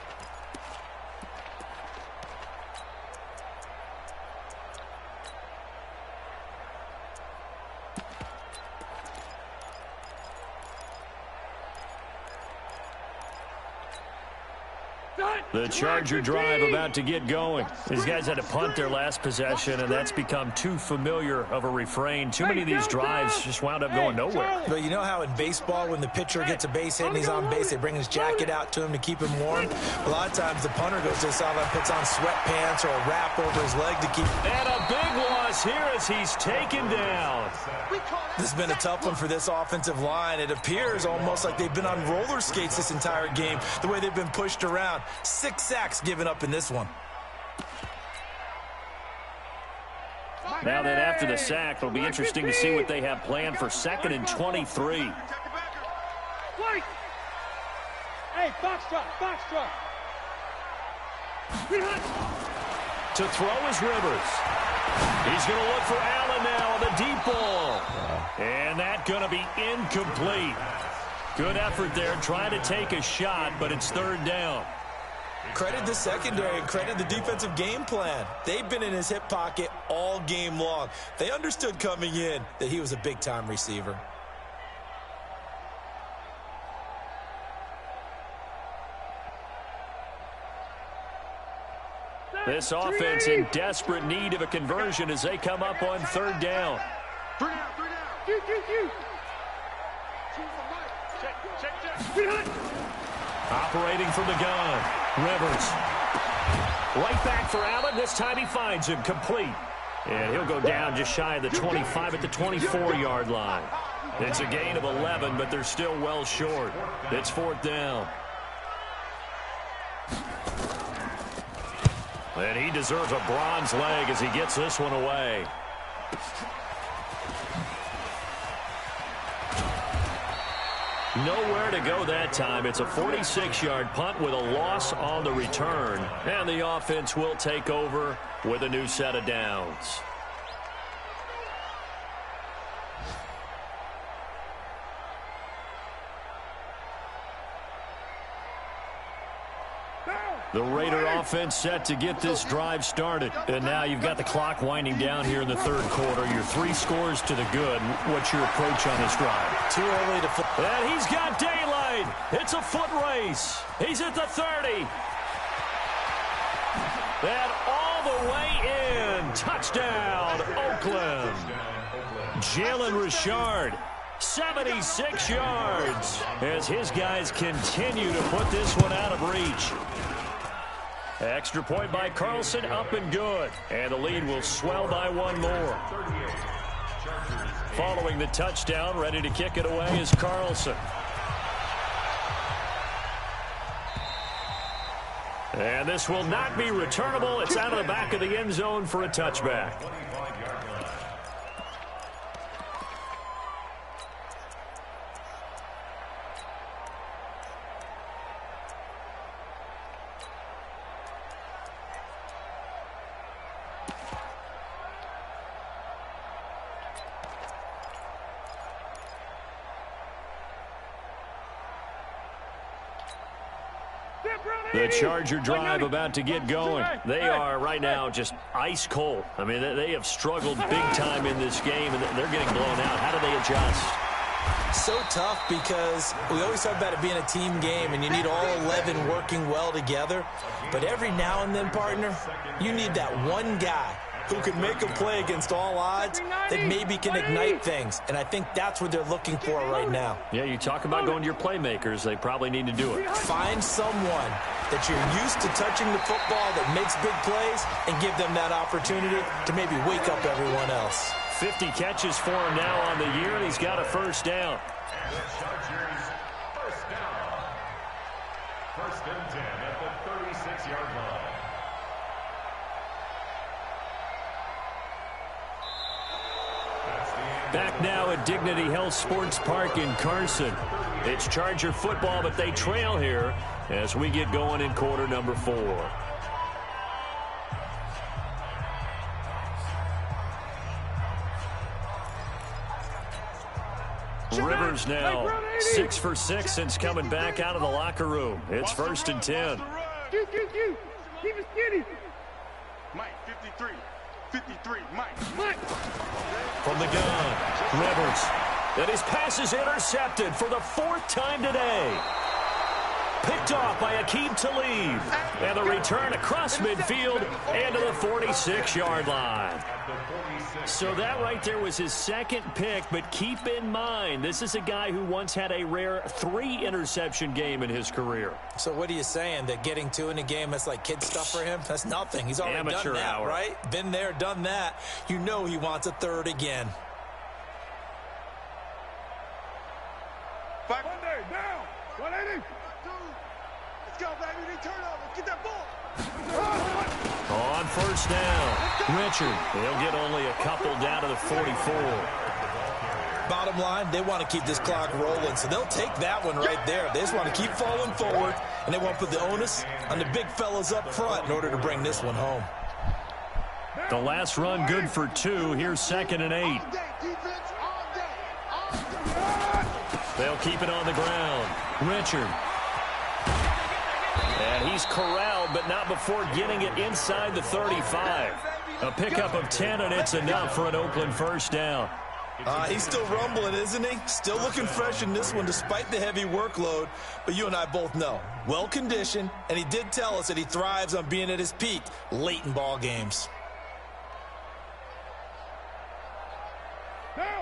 The Charger drive about to get going. These guys had to punt their last possession, and that's become too familiar of a refrain. Too many of these drives just wound up going nowhere. But you know how in baseball, when the pitcher gets a base hit and he's on base, they bring his jacket out to him to keep him warm? A lot of times the punter goes to the sideline, puts on sweatpants or a wrap over his leg to keep... And a big loss here as he's taken down. This has been a tough one for this offensive line. It appears almost like they've been on roller skates this entire game, the way they've been pushed around. 6 sacks given up in this one. Now then, after the sack, it'll be interesting to see what they have planned for 2nd and 23. Hey, box truck. To throw is Rivers. He's going to look for Allen now on the deep ball. And that's going to be incomplete. Good effort there, trying to take a shot, but it's 3rd down. Credit the secondary and credit the defensive game plan. They've been in his hip pocket all game long. They understood coming in that he was a big-time receiver. This offense in desperate need of a conversion as they come up on 3rd down. 3 down. Check. Operating from the gun. Rivers. Right back for Allen. This time he finds him complete. And he'll go down just shy of the 25 at the 24-yard line. It's a gain of 11, but they're still well short. It's 4th down. And he deserves a bronze leg as he gets this one away. Nowhere to go that time. It's a 46-yard punt with a loss on the return. And the offense will take over with a new set of downs. The Raider offense set to get this drive started. And now you've got the clock winding down here in the 3rd quarter. You're 3 scores to the good. What's your approach on this drive? Too early to... And he's got daylight. It's a foot race. He's at the 30. And all the way in. Touchdown, Oakland. Jalen Richard, 76 yards, as his guys continue to put this one out of reach. Extra point by Carlson, up and good. And the lead will swell by 1 more. Following the touchdown, ready to kick it away is Carlson. And this will not be returnable. It's out of the back of the end zone for a touchback. The Charger drive about to get going. They are right now just ice cold. I mean, they have struggled big time in this game, and they're getting blown out. How do they adjust? So tough because we always talk about it being a team game and you need all 11 working well together. But every now and then, partner, you need that one guy who can make a play against all odds that maybe can ignite things. And I think that's what they're looking for right now. Yeah, you talk about going to your playmakers. They probably need to do it. Find someone that you're used to touching the football that makes big plays and give them that opportunity to maybe wake up everyone else. 50 catches for him now on the year, and he's got a first down. First and 10 at the 36-yard line. Back now at Dignity Health Sports Park in Carson. It's Charger football, but they trail here as we get going in quarter number 4. Rivers now 6 for 6 since coming back out of the locker room. It's first and 10. Keep it skinny. Mike, 53. 53, Mike. From the gun, Rivers. And his pass is intercepted for the 4th time today. Picked off by Aqib Talib. And the return across midfield and to the 46-yard line. So that right there was his 2nd pick, but keep in mind, this is a guy who once had a rare 3-interception game in his career. So what are you saying, that getting 2 in a game, that's like kid stuff for him? That's nothing. He's already Amateur done that, hour. right? Been there, done that. You know he wants a 3rd again. One day, down. 180. Let's go, baby. They turn over. Get that ball. On first down, Richard. He'll get only a couple down to the 44. Bottom line, they want to keep this clock rolling, so they'll take that one right there. They just want to keep falling forward, and they want to put the onus on the big fellas up front in order to bring this one home. The last run good for 2. Here's 2nd and 8. They'll keep it on the ground. Richard. And he's corralled, but not before getting it inside the 35. A pickup of 10, and it's enough for an Oakland first down. He's still rumbling, isn't he? Still looking fresh in this one despite the heavy workload. But you and I both know, well-conditioned, and he did tell us that he thrives on being at his peak late in ball games.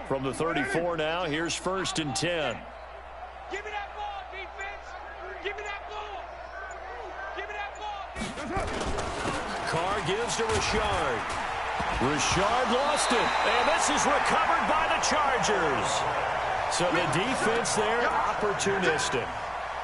From the 34 now, here's first and 10. Give me that ball, defense. Give me that ball. Give me that ball. Carr gives to Richard. Richard lost it, and this is recovered by the Chargers. So the defense there, opportunistic.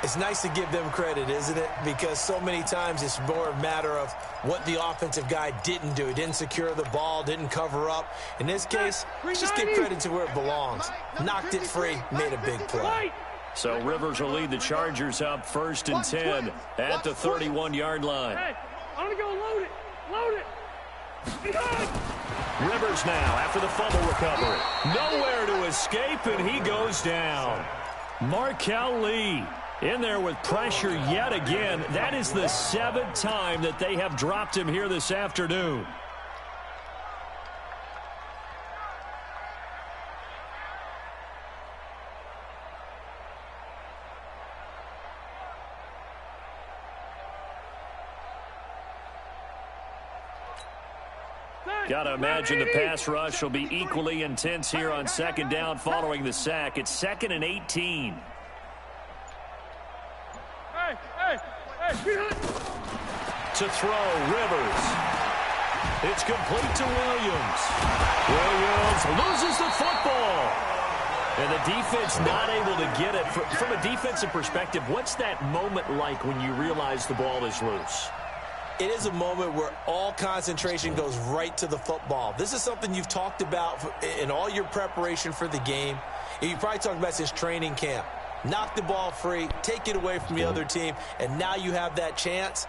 It's nice to give them credit, isn't it? Because so many times it's more a matter of what the offensive guy didn't do. He didn't secure the ball, didn't cover up. In this case, just give credit to where it belongs. Knocked it free, made a big play. So Rivers will lead the Chargers up first and 10 at the 31-yard line. Hey, I'm going to go load it. Load it. Rivers now after the fumble recovery. Nowhere to escape, and he goes down. Markel Lee in there with pressure yet again. That is the 7th time that they have dropped him here this afternoon. Got to imagine the pass rush will be equally intense here on 2nd down following the sack. It's 2nd and 18. To throw, Rivers. It's complete to Williams. Williams loses the football. And the defense not able to get it. From a defensive perspective, what's that moment like when you realize the ball is loose? It is a moment where all concentration goes right to the football. This is something you've talked about in all your preparation for the game. You probably talked about since training camp. Knock the ball free, take it away from the other team, and now you have that chance.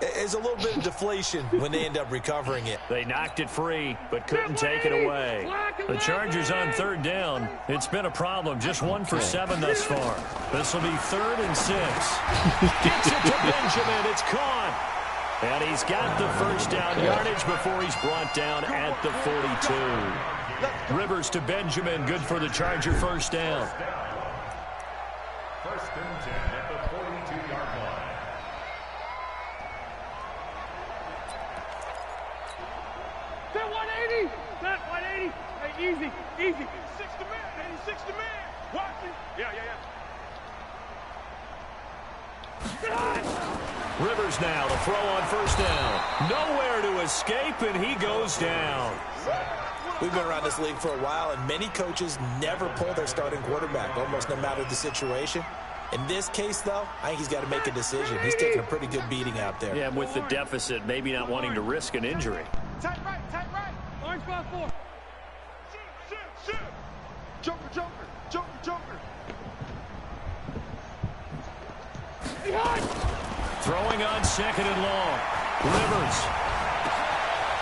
There's a little bit of deflation when they end up recovering it. They knocked it free, but couldn't take it away. The Chargers on 3rd down. It's been a problem. Just 1 for 7 thus far. This will be 3rd and 6. Gets it to Benjamin. It's caught. And he's got the first down yardage before he's brought down at the 42. Rivers to Benjamin, good for the Charger first down. First and 10 at the 42-yard line. Set 180. Set 180. Hey, easy. 60 man. 86 man. Watch it. Yeah. Rivers now to throw on first down. Nowhere to escape, and he goes down. We've been around this league for a while, and many coaches never pull their starting quarterback, almost no matter the situation. In this case, though, I think he's got to make a decision. He's taking a pretty good beating out there. Yeah, with the deficit, maybe not wanting to risk an injury. Tight right. Orange 5-4. Shoot. Joker. Behind. Throwing on second and long. Rivers.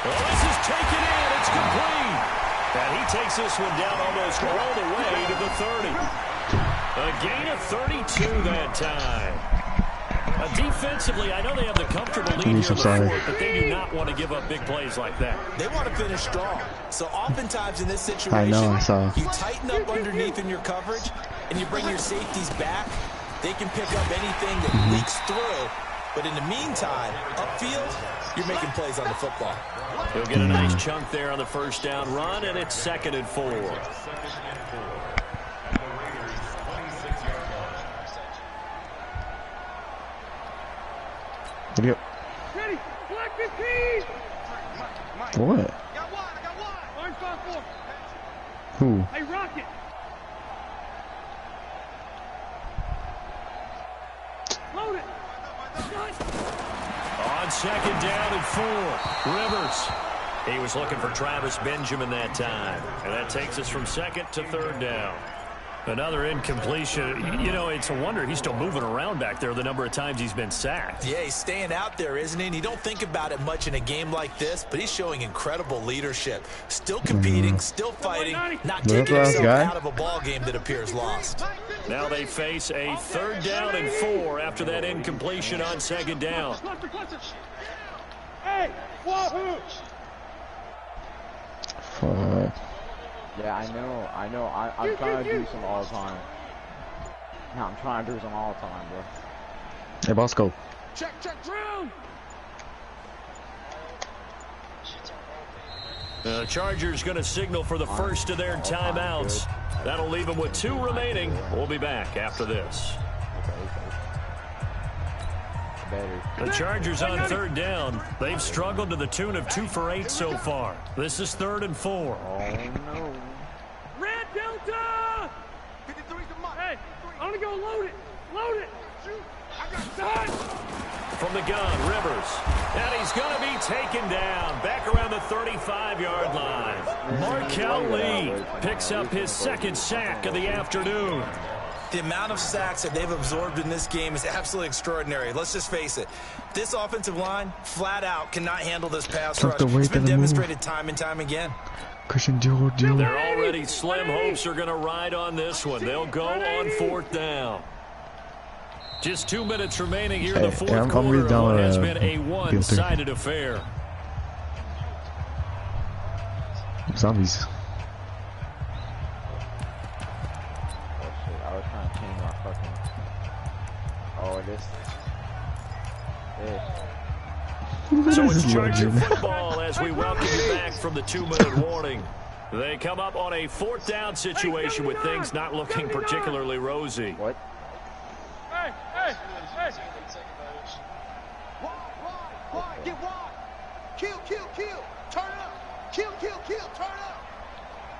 Oh, this is taken in. It's complete. And he takes this one down almost all the way to the 30. A gain of 32 that time. Defensively, I know they have the comfortable lead here in the fourth, but they do not want to give up big plays like that. They want to finish strong. So oftentimes in this situation, you tighten up underneath in your coverage, and you bring your safeties back. They can pick up anything that leaks through. But in the meantime, upfield, you're making plays on the football. He'll get a nice chunk there on the first down run, and it's 2nd and 4. Yep. Ready. Black 15. What? I got one. Orange 5-4. Who? Hey, Rocket. Load it. On 2nd down and 4. Rivers. He was looking for Travis Benjamin that time. And that takes us from 2nd to 3rd down. Another incompletion. You know, it's a wonder he's still moving around back there the number of times he's been sacked. Yeah, he's staying out there, isn't he? And you don't think about it much in a game like this, but he's showing incredible leadership. Still competing, still fighting, not taking himself out of a ball game that appears lost. Now they face a 3rd down and 4 after that incompletion on 2nd down. Hey, wahoo! Fuck. Yeah, I know. I'm trying to do some all the time. No, I'm trying to do some all the time, bro. Hey, boss, go. Check, round! The Chargers going to signal for the first of their timeouts. That'll leave them with 2 remaining. We'll be back after this. The Chargers on 3rd down. They've struggled to the tune of 2 for 8 so far. This is 3rd and 4. Oh, no. Red Delta! 53's the mark. Hey, I'm going to go load it. Shoot. I got time. From the gun, Rivers. And he's going to be taken down. Back around the 35-yard line. Markel Lee picks up his 2nd sack of the afternoon. The amount of sacks that they've absorbed in this game is absolutely extraordinary. Let's just face it. This offensive line, flat out, cannot handle this pass rush. It's been demonstrated time and time again. Christian They're already slim hopes are going to ride on this one. They'll go on 4th down. Just 2 minutes remaining here in the 4th quarter. What has been a one-sided affair. Zombies. So it's Charger football as we welcome you back from the 2-minute warning. They come up on a 4th down situation with things not looking particularly rosy. What? Hey. Wide, get wide. Kill. Turn it up. Kill, turn it up.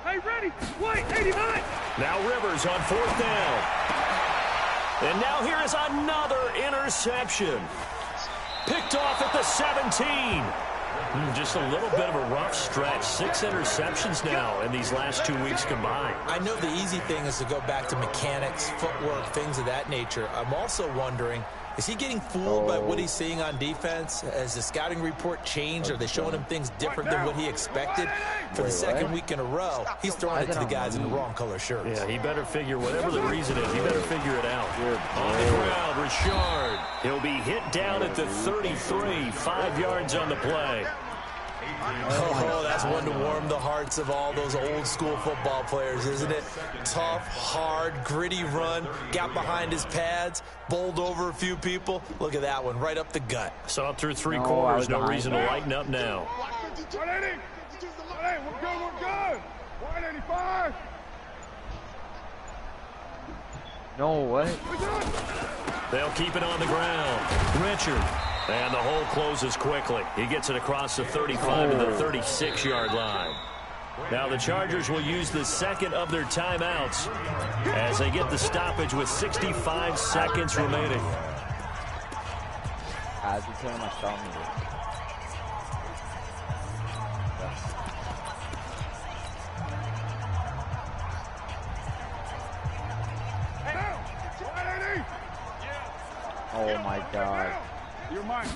Hey, ready. Wait, 89. Now Rivers on 4th down. And now here is another interception. Picked off at the 17. Just a little bit of a rough stretch. 6 interceptions now in these last 2 weeks combined. I know the easy thing is to go back to mechanics, footwork, things of that nature. I'm also wondering, is he getting fooled by what he's seeing on defense? Has the scouting report changed? Are they showing him things different than what he expected? For the 2nd week in a row, he's throwing it to the guys in the wrong color shirts. Yeah, he better figure, whatever the reason is, he better figure it out. On the ground, Richard. He'll be hit down at the 33, 5 yards on the play. Oh, that's one to warm the hearts of all those old school football players, isn't it? Tough, hard, gritty run, got behind his pads, bowled over a few people. Look at that one, right up the gut. So up through three quarters, no reason to lighten up now. 180. We're good. 185. No, what? They'll keep it on the ground. Richard. And the hole closes quickly. He gets it across the 35 to the 36-yard line. Now the Chargers will use the second of their timeouts as they get the stoppage with 65 seconds remaining. I have to turn my start meter. Oh my God. You're mine.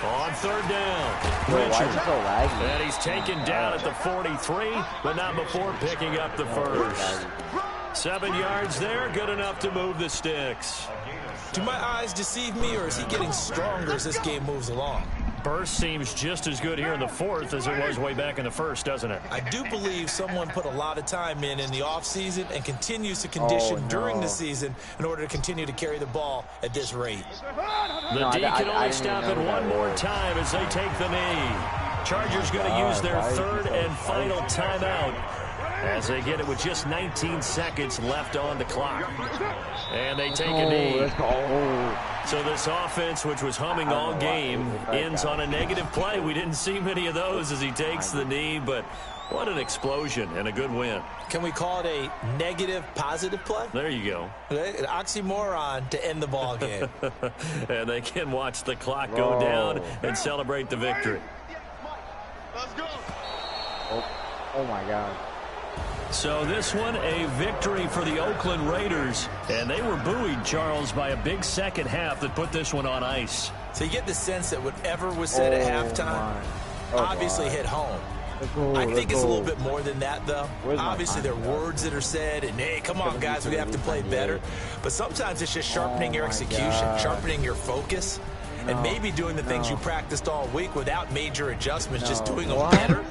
On third down. Bro, why is it Richard. so laggy? And he's taken down at the 43, but not before picking up the first. 7 yards there, good enough to move the sticks. Do my eyes deceive me, or is he getting stronger as this game moves along? Burst seems just as good here in the fourth as it was way back in the first, doesn't it? I do believe someone put a lot of time in the offseason and continues to condition during the season in order to continue to carry the ball at this rate. The D can only stop it one more time as they take the knee. Chargers going to use their third and final timeout as they get it with just 19 seconds left on the clock. And they take a knee. Let's go. So this offense, which was humming all game, ends on a negative play. We didn't see many of those as he takes the knee, but what an explosion and a good win. Can we call it a negative positive play? There you go. An oxymoron to end the ball game. And they can watch the clock go down and celebrate the victory. Let's go. Oh my God. So this one, a victory for the Oakland Raiders. And they were buoyed, Charles, by a big second half that put this one on ice. So you get the sense that whatever was said at halftime obviously hit home. I think it's a little bit more than that, though. Obviously, there are words that are said, and, hey, come on, guys, we have to play better. But sometimes it's just sharpening your execution, sharpening your focus, and maybe doing the things you practiced all week without major adjustments, just doing them better.